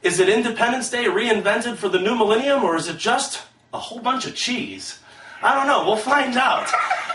Is it Independence Day reinvented for the new millennium, or is it just a whole bunch of cheese? I don't know. We'll find out.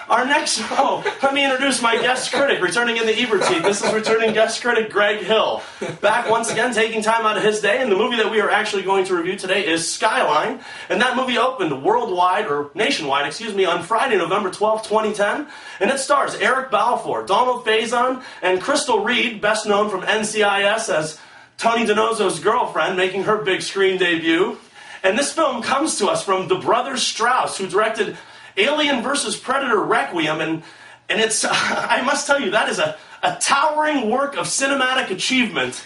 Our next show, let me introduce my guest critic, returning in the Ebert seat. This is returning guest critic Greg Hill. Back once again, taking time out of his day, and the movie that we are actually going to review today is Skyline. And that movie opened worldwide, or nationwide, on Friday, November 12, 2010. And it stars Eric Balfour, Donald Faison, and Crystal Reed, best known from NCIS as Tony DiNozzo's girlfriend, making her big screen debut. And this film comes to us from the brothers Strauss, who directed Alien vs. Predator Requiem, and it's, I must tell you, that is a towering work of cinematic achievement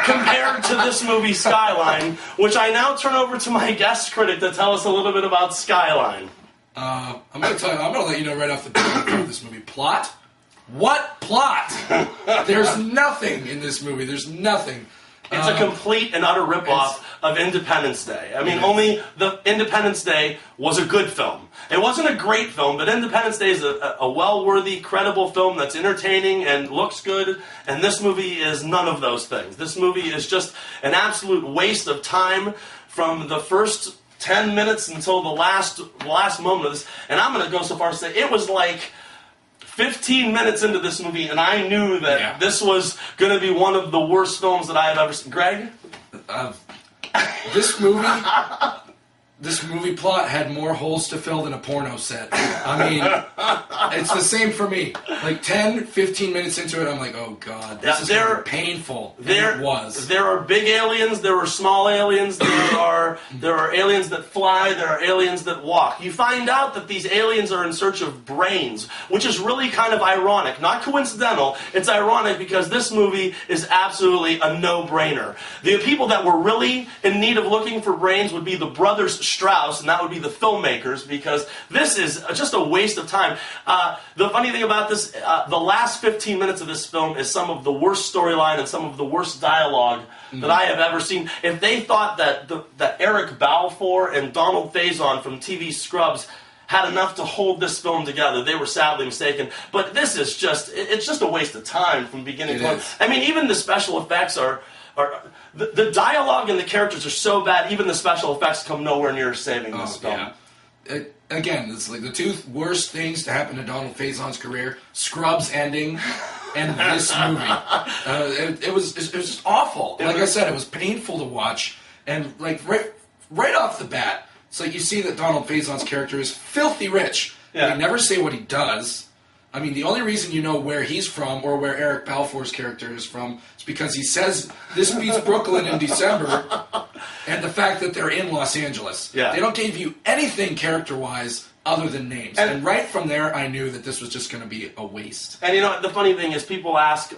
compared to this movie, Skyline, which I now turn over to my guest critic to tell us a little bit about Skyline. I'm going to let you know right off the bat about this movie. Plot? What plot? There's nothing in this movie. There's nothing. It's a complete and utter ripoff of Independence Day. I mean, only the Independence Day was a good film. It wasn't a great film, but Independence Day is a well-worthy, credible film that's entertaining and looks good, and this movie is none of those things. This movie is just an absolute waste of time from the first 10 minutes until the last moment of this. And I'm going to go so far as to say it was like 15 minutes into this movie, and I knew that this was going to be one of the worst films that I have ever seen. Greg? This movie plot had more holes to fill than a porno set. I mean, it's the same for me. Like 10, 15 minutes into it, I'm like, oh God, this is gonna be painful. It was. There are big aliens, there are small aliens, there are aliens that fly, there are aliens that walk. You find out that these aliens are in search of brains, which is really kind of ironic. Not coincidental, it's ironic because this movie is absolutely a no-brainer. The people that were really in need of looking for brains would be the brothers Strauss, and that would be the filmmakers, because this is just a waste of time. The funny thing about this, the last 15 minutes of this film is some of the worst storyline and some of the worst dialogue that I have ever seen. If they thought that Eric Balfour and Donald Faison from TV Scrubs had enough to hold this film together, they were sadly mistaken. But this is it's just a waste of time from beginning to end. I mean, even the special effects are the dialogue and the characters are so bad, even the special effects come nowhere near saving this film. Yeah. Again, it's like the two worst things to happen to Donald Faison's career: Scrubs ending and this movie. It was just awful. Like I said, it was painful to watch. And like right off the bat, it's like you see that Donald Faison's character is filthy rich. Yeah. They never say what he does. I mean, the only reason you know where he's from or where Eric Balfour's character is from is because he says this beats Brooklyn in December, and the fact that they're in Los Angeles. Yeah. They don't give you anything character-wise other than names. And right from there, I knew that this was just going to be a waste. And you know, the funny thing is people ask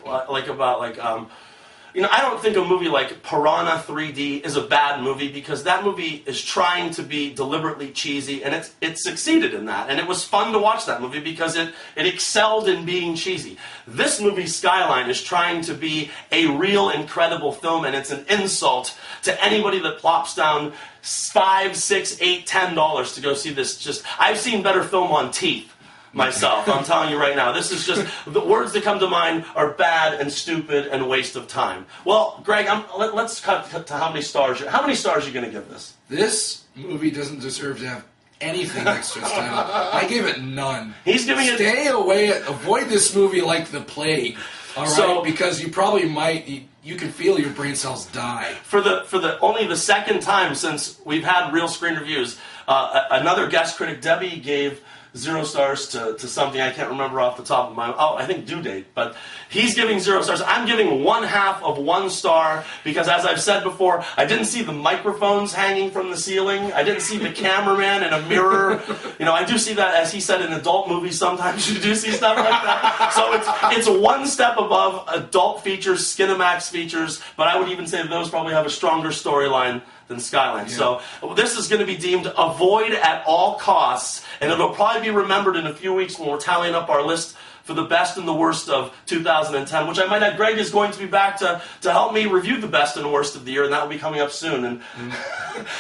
I don't think a movie like Piranha 3D is a bad movie because that movie is trying to be deliberately cheesy, and it succeeded in that. And it was fun to watch that movie because it excelled in being cheesy. This movie, Skyline, is trying to be a real, incredible film, and it's an insult to anybody that plops down $5, $6, $8, $10 to go see this. I've seen better film on teeth myself. I'm telling you right now. This is just, the words that come to mind are bad and stupid and waste of time. Well, Greg, let's cut to how many stars. How many stars are you going to give this? This movie doesn't deserve to have anything next to its title. I gave it none. He's giving it... Stay away. Avoid this movie like the plague. All right? Because you probably might... You can feel your brain cells die. For the only the second time since we've had real screen reviews, another guest critic, Debbie, gave 0 stars to something I can't remember off the top of my... I think Due Date. But he's giving 0 stars. I'm giving 1/2 of 1 star because, as I've said before, I didn't see the microphones hanging from the ceiling. I didn't see the cameraman in a mirror. I do see that, as he said, in adult movies sometimes you do see stuff like that. So it's one step above adult features, Skinamax features, but I would even say that those probably have a stronger storyline than Skyline. Yeah. So this is going to be deemed avoid at all costs, and it'll probably be remembered in a few weeks when we're tallying up our list for the best and the worst of 2010, which I might add, Greg is going to be back to help me review the best and worst of the year, and that will be coming up soon. And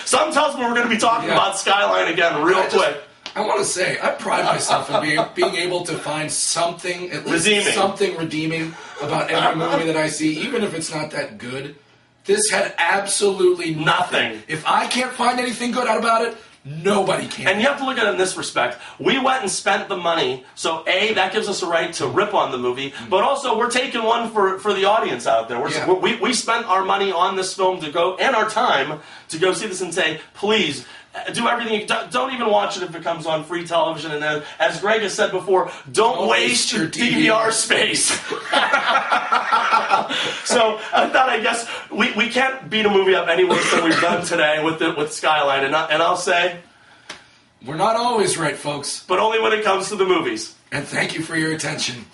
something tells me we're going to be talking about Skyline again real quick. I want to say, I pride myself in being able to find something, at least redeeming. Something redeeming about every movie that I see, even if it's not that good. This had absolutely Nothing. If I can't find anything good out about it, nobody can. And you have to look at it in this respect. We went and spent the money, so A, that gives us a right to rip on the movie, but also we're taking one for the audience out there. We spent our money on this film to go, and our time, to go see this and say, please, do everything. Don't even watch it if it comes on free television. And as Greg has said before, don't waste your DVR space. So I thought, I guess we can't beat a movie up any worse than we've done today with Skyline. And I'll say, we're not always right, folks. But only when it comes to the movies. And thank you for your attention.